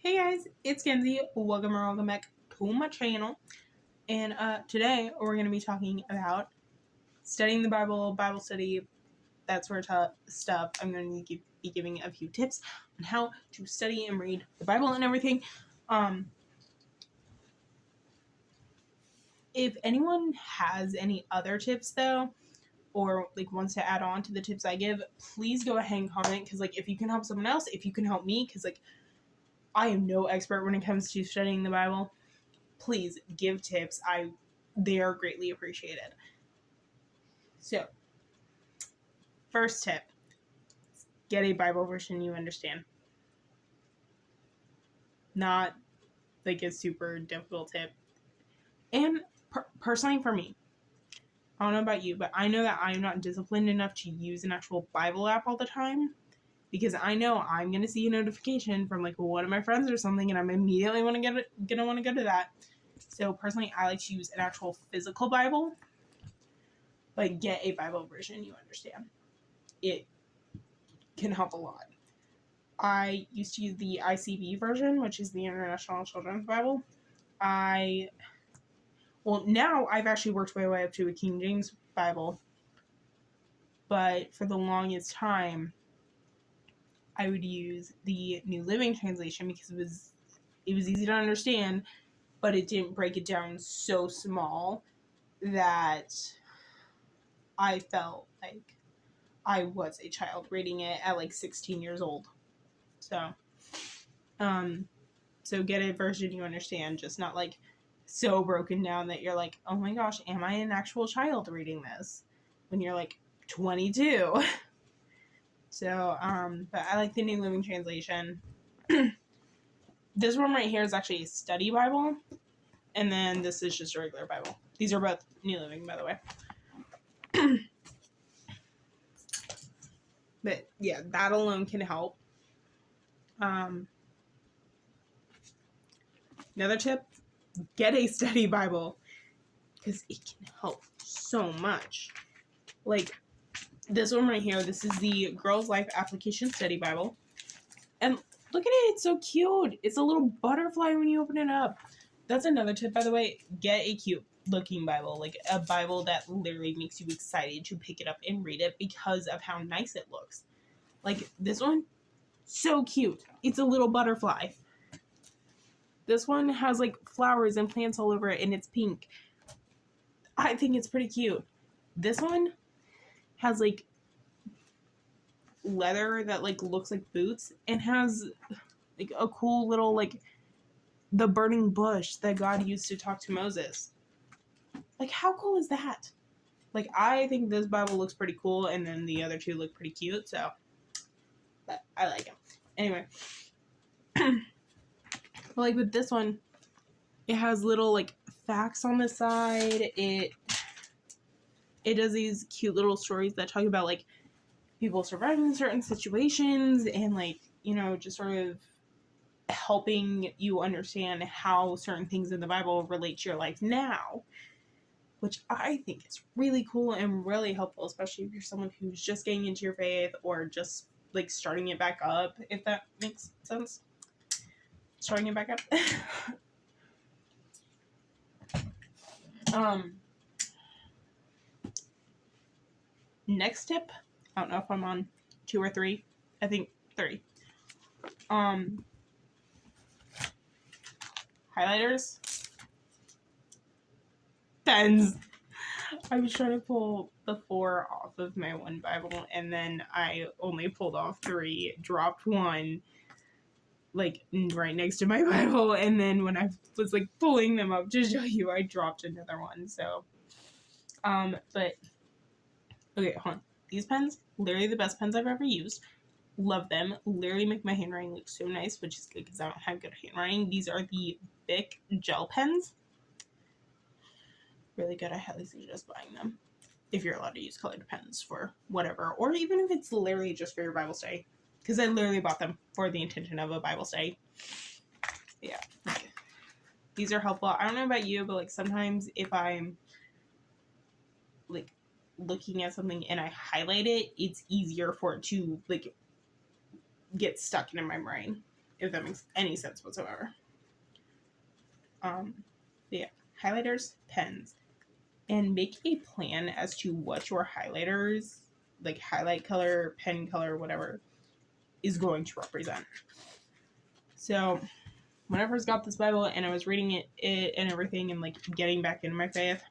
Hey guys, it's Kenzie. Welcome back to my channel. And today we're going to be talking about studying the Bible study, that sort of stuff. I'm going to be giving a few tips on how to study and read the Bible and everything. If anyone has any other tips though, or wants to add on to the tips I give, please go ahead and comment, because if you can help someone else, if you can help me, because I am no expert when it comes to studying the Bible. Please give tips. They are greatly appreciated. So, first tip, get a Bible version you understand. Not a super difficult tip. And personally for me, I don't know about you, but I know that I'm not disciplined enough to use an actual Bible app all the time, because I know I'm going to see a notification from one of my friends or something, and I'm immediately going to want to go to that. So personally, I like to use an actual physical Bible, but get a Bible version you understand. It can help a lot. I used to use the ICB version, which is the International Children's Bible. Now I've actually worked my way up to a King James Bible, but for the longest time, I would use the New Living Translation because it was easy to understand, but it didn't break it down so small that I felt like I was a child reading it at 16 years old. So get a version you understand, just not so broken down that you're oh my gosh, am I an actual child reading this when you're 22? So, but I like the New Living Translation. This one right here is actually a study Bible, and then this is just a regular Bible. These are both New Living, by the way. But yeah, that alone can help. Another tip, get a study Bible, because it can help so much. This one right here, this is the Girls Life Application Study Bible. And look at it, it's so cute. It's a little butterfly when you open it up. That's another tip, by the way. Get a cute looking Bible, a Bible that literally makes you excited to pick it up and read it because of how nice it looks. This one, so cute. It's a little butterfly. This one has flowers and plants all over it, and it's pink. I think it's pretty cute. This one has leather that looks like boots, and has a cool little the burning bush that God used to talk to Moses. How cool is that? I think this Bible looks pretty cool, and then the other two look pretty cute, so I like them. Anyway, with this one, it has little facts on the side. It does these cute little stories that talk about people surviving certain situations, and just sort of helping you understand how certain things in the Bible relate to your life now, which I think is really cool and really helpful, especially if you're someone who's just getting into your faith or just starting it back up, if that makes sense. Starting it back up. Next tip, I don't know if I'm on 2 or 3. I think 3. Highlighters, pens. I was trying to pull the 4 off of my one Bible, and then I only pulled off 3, dropped 1, right next to my Bible, and then when I was pulling them up to show you, I dropped another one. So, but okay, hold on. These pens, literally the best pens I've ever used. Love them. Literally make my handwriting look so nice, which is good because I don't have good handwriting. These are the Bic gel pens. Really good. I highly suggest buying them if you're allowed to use colored pens for whatever, or even if it's literally just for your Bible study, because I literally bought them for the intention of a Bible study. Yeah, these are helpful. I don't know about you, but sometimes if I'm looking at something and I highlight it, it's easier for it to get stuck into my brain, if that makes any sense whatsoever. Yeah, highlighters, pens, and make a plan as to what your highlighters, like highlight color, pen color, whatever, is going to represent. So when I first got this Bible and I was reading it and everything and like getting back into my faith,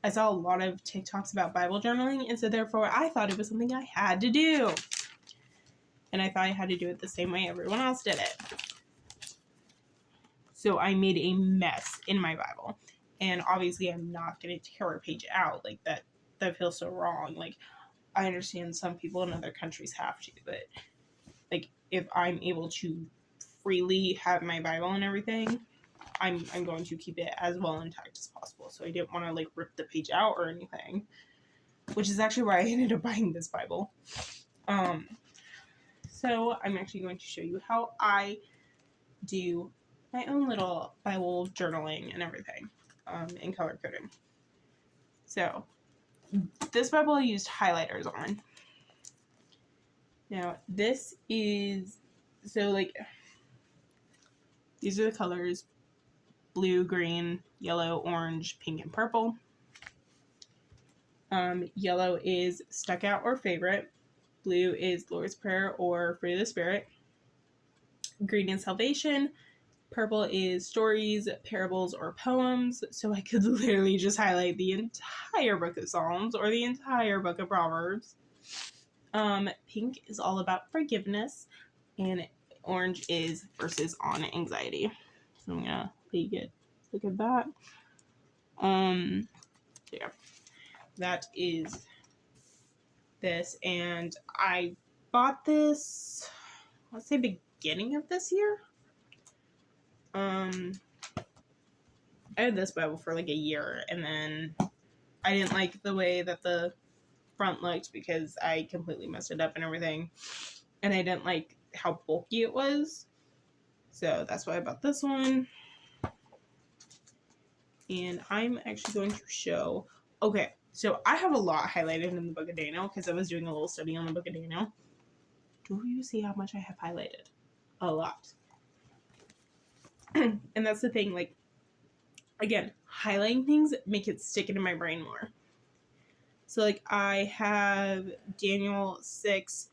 I saw a lot of TikToks about Bible journaling, and so therefore I thought it was something I had to do. And I thought I had to do it the same way everyone else did it. So I made a mess in my Bible. And obviously I'm not going to tear a page out. Like that feels so wrong. Like, I understand some people in other countries have to, but like if I'm able to freely have my Bible and everything, I'm going to keep it as well intact as possible. So I didn't want to like rip the page out or anything, which is actually why I ended up buying this Bible. So I'm actually going to show you how I do my own little Bible journaling and everything, and color coding. So this Bible I used highlighters on. Now this is, so like, these are the colors: blue, green, yellow, orange, pink, and purple. Yellow is stuck out or favorite. Blue is Lord's Prayer or Fruit of the Spirit. Green is salvation. Purple is stories, parables, or poems. So I could literally just highlight the entire book of Psalms or the entire book of Proverbs. Pink is all about forgiveness. And orange is verses on anxiety. So I'm gonna look at that. Yeah. That is this. And I bought this, let's say beginning of this year. I had this Bible for like a year, and then I didn't like the way that the front looked because I completely messed it up and everything, and I didn't like how bulky it was, so that's why I bought this one. And I'm actually going to show, okay, so I have a lot highlighted in the Book of Daniel because I was doing a little study on the Book of Daniel. Do you see how much I have highlighted? A lot. And that's the thing, like, again, highlighting things make it stick into my brain more. So, like, I have Daniel 6,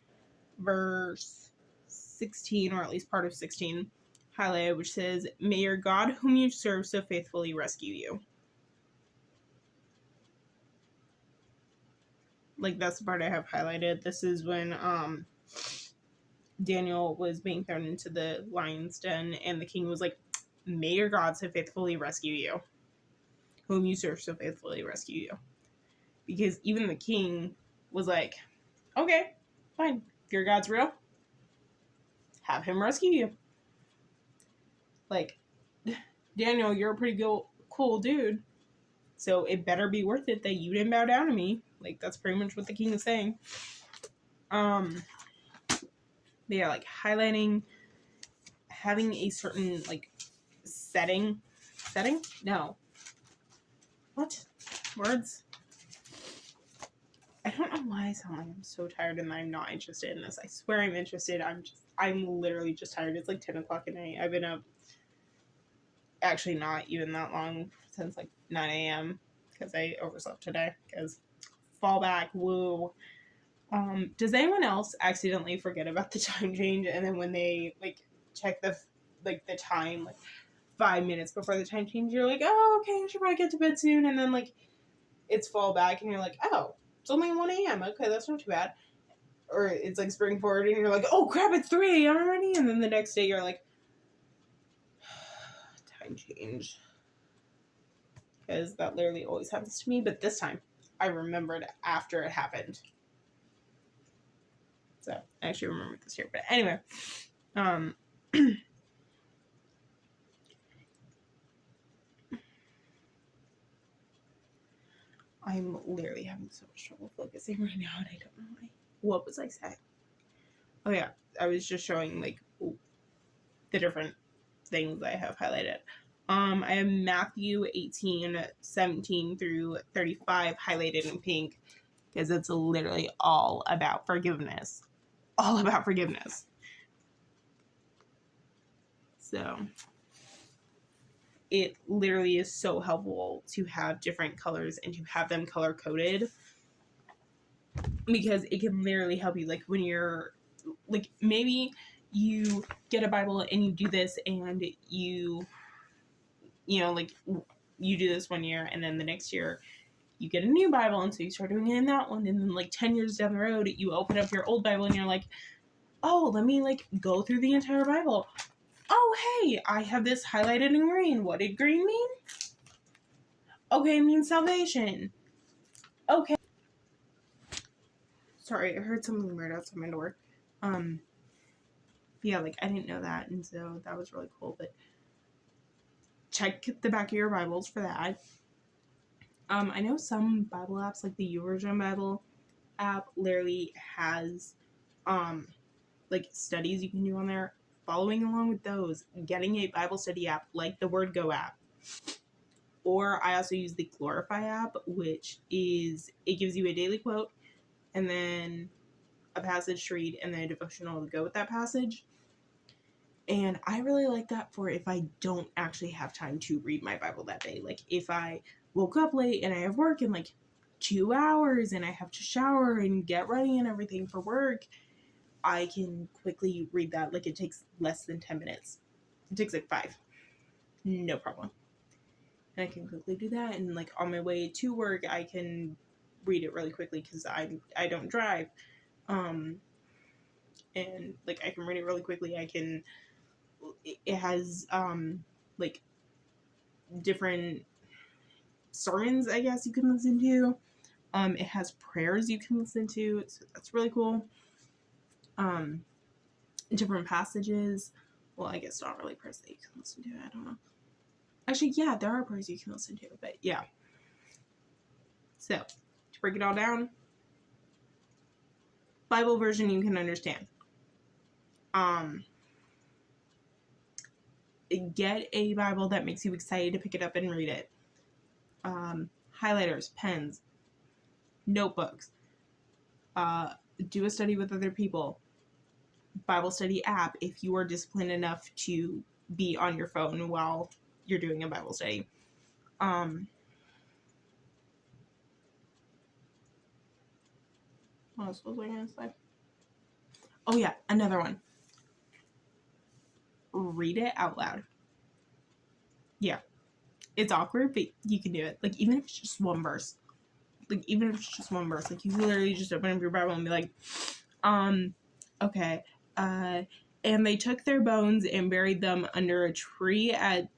verse 16, or at least part of 16, highlighted, which says, "May your God, whom you serve so faithfully, rescue you." Like, that's the part I have highlighted. This is when Daniel was being thrown into the lion's den, and the king was like, "May your God so faithfully rescue you, whom you serve so faithfully rescue you." Because even the king was like, "Okay, fine. If your God's real, have him rescue you." Like, Daniel, you're a pretty cool dude, so it better be worth it that you didn't bow down to me. Like, that's pretty much what the king is saying. But yeah, like, highlighting, having a certain, like, setting? No. What? Words? I don't know why I sound like I'm so tired and I'm not interested in this. I swear I'm interested. I'm literally just tired. It's like 10 o'clock at night. I've been up, actually not even that long, since like 9 a.m. because I overslept today. Because fall back, woo. Does anyone else accidentally forget about the time change, and then when they like check the time like 5 minutes before the time change, you're like, oh, okay, I should probably get to bed soon, and then like it's fall back and you're like, oh, it's only 1 a.m. Okay, that's not too bad. Or it's like spring forward and you're like, oh crap, it's 3 a.m. already, and then the next day you're like, time change. Because that literally always happens to me, but this time I remembered after it happened. So I actually remembered this year. But anyway, I'm literally having so much trouble focusing right now, and I don't know why. What was I saying? Oh yeah, I was just showing like the different things I have highlighted. I have Matthew 18:17 through 35 highlighted in pink because it's literally all about forgiveness. All about forgiveness. So it literally is so helpful to have different colors and to have them color coded, because it can literally help you, like when you're like, maybe you get a Bible and you do this and you know, like you do this one year and then the next year you get a new Bible, and so you start doing it in that one, and then like 10 years down the road you open up your old Bible and you're like, oh, let me like go through the entire Bible. Oh, hey, I have this highlighted in green. What did green mean? Okay, it means salvation. Okay. Sorry, I heard something weird outside my door. Yeah, like I didn't know that, and so that was really cool. But check the back of your Bibles for that. I know some Bible apps, like the YouVersion Bible app, literally has like studies you can do on there. Following along with those, getting a Bible study app like the Word Go app. Or I also use the Glorify app, which is, it gives you a daily quote and then a passage to read and then a devotional to go with that passage. And I really like that for if I don't actually have time to read my Bible that day. Like if I woke up late and I have work in like 2 hours and I have to shower and get ready and everything for work, I can quickly read that. Like it takes less than 10 minutes. It takes like 5. No problem. And I can quickly do that. And like on my way to work, I can read it really quickly because I don't drive. And like I can read it really quickly. It has like different sermons, I guess you can listen to. It has prayers you can listen to. So that's really cool. Different passages. Well, I guess not really prayers that you can listen to. I don't know. Actually, yeah, there are prayers you can listen to, but yeah. So, to break it all down, Bible version you can understand. Get a Bible that makes you excited to pick it up and read it. Highlighters, pens, notebooks. Do a study with other people. Bible study app if you are disciplined enough to be on your phone while you're doing a Bible study. What else was I going to say? Oh yeah, another one. Read it out loud. Yeah. It's awkward, but you can do it. Like, even if it's just one verse. Like, you literally just open up your Bible and be like, okay, and they took their bones and buried them under a tree at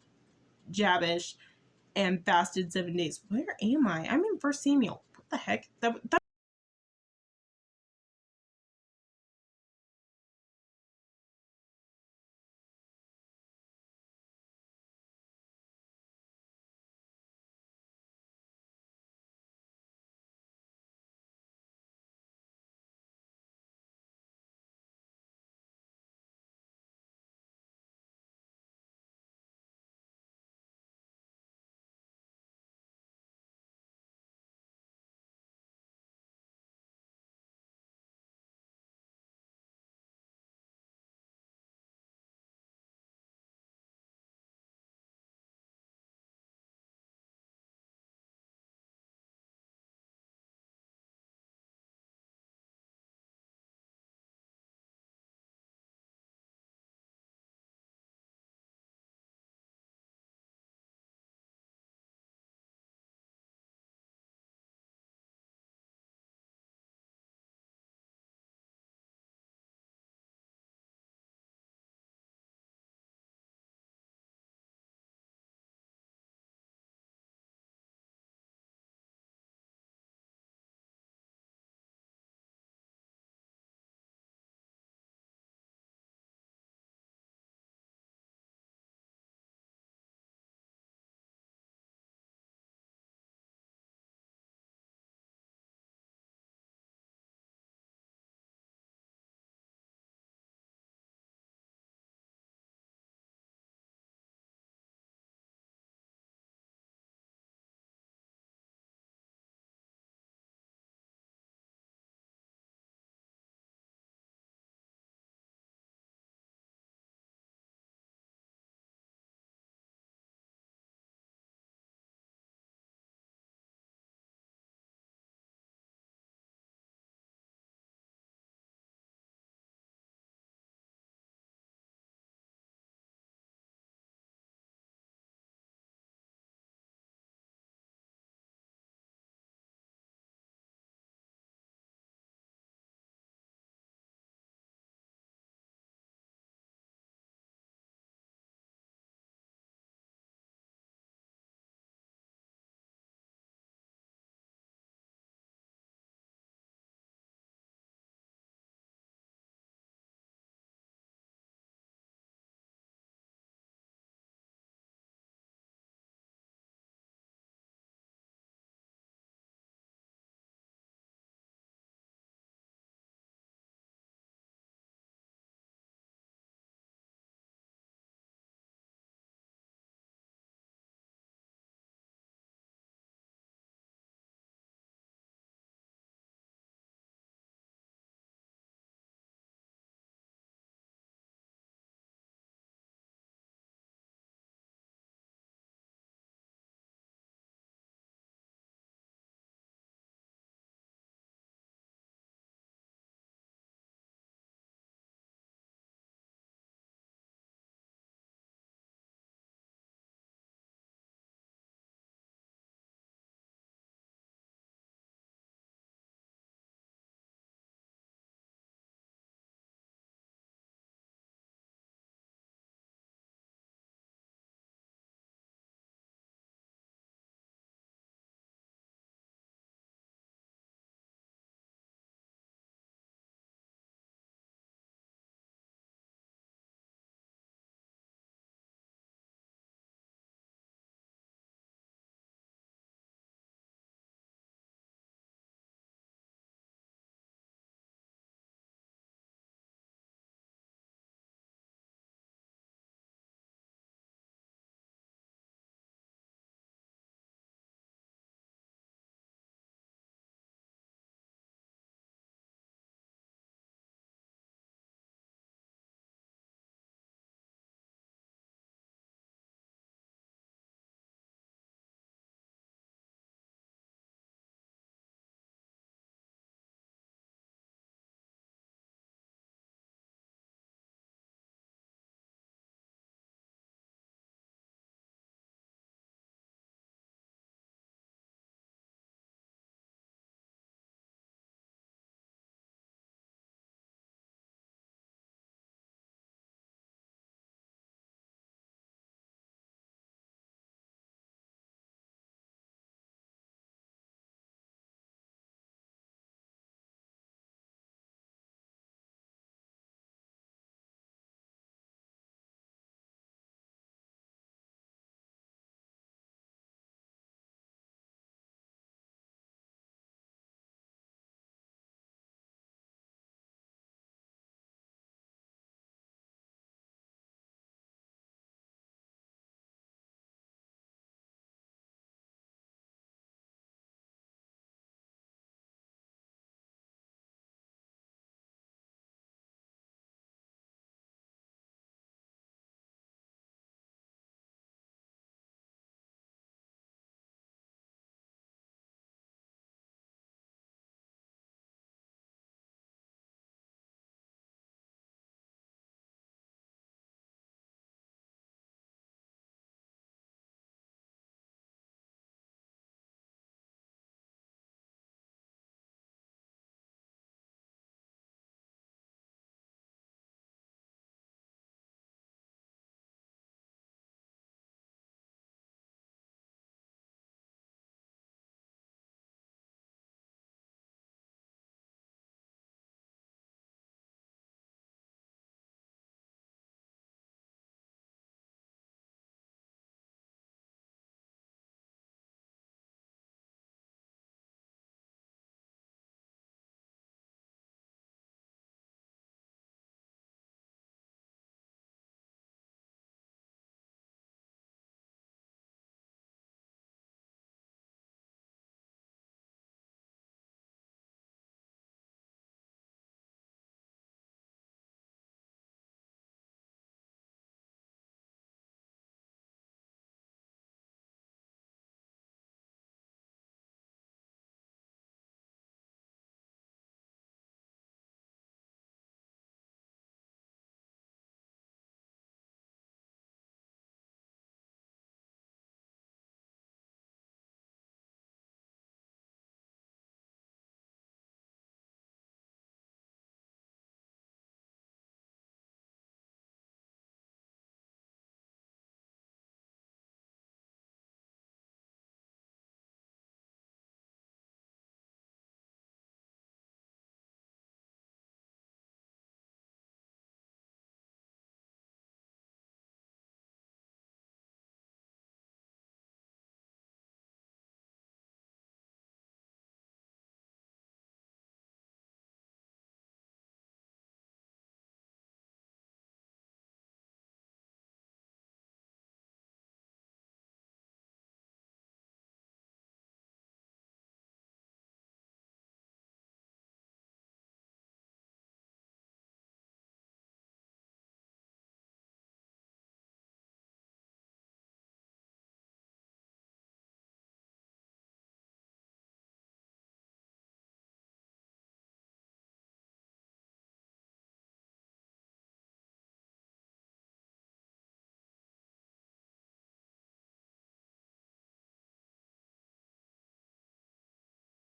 Jabesh and fasted 7 days. Where am I? I'm in 1 Samuel. What the heck? That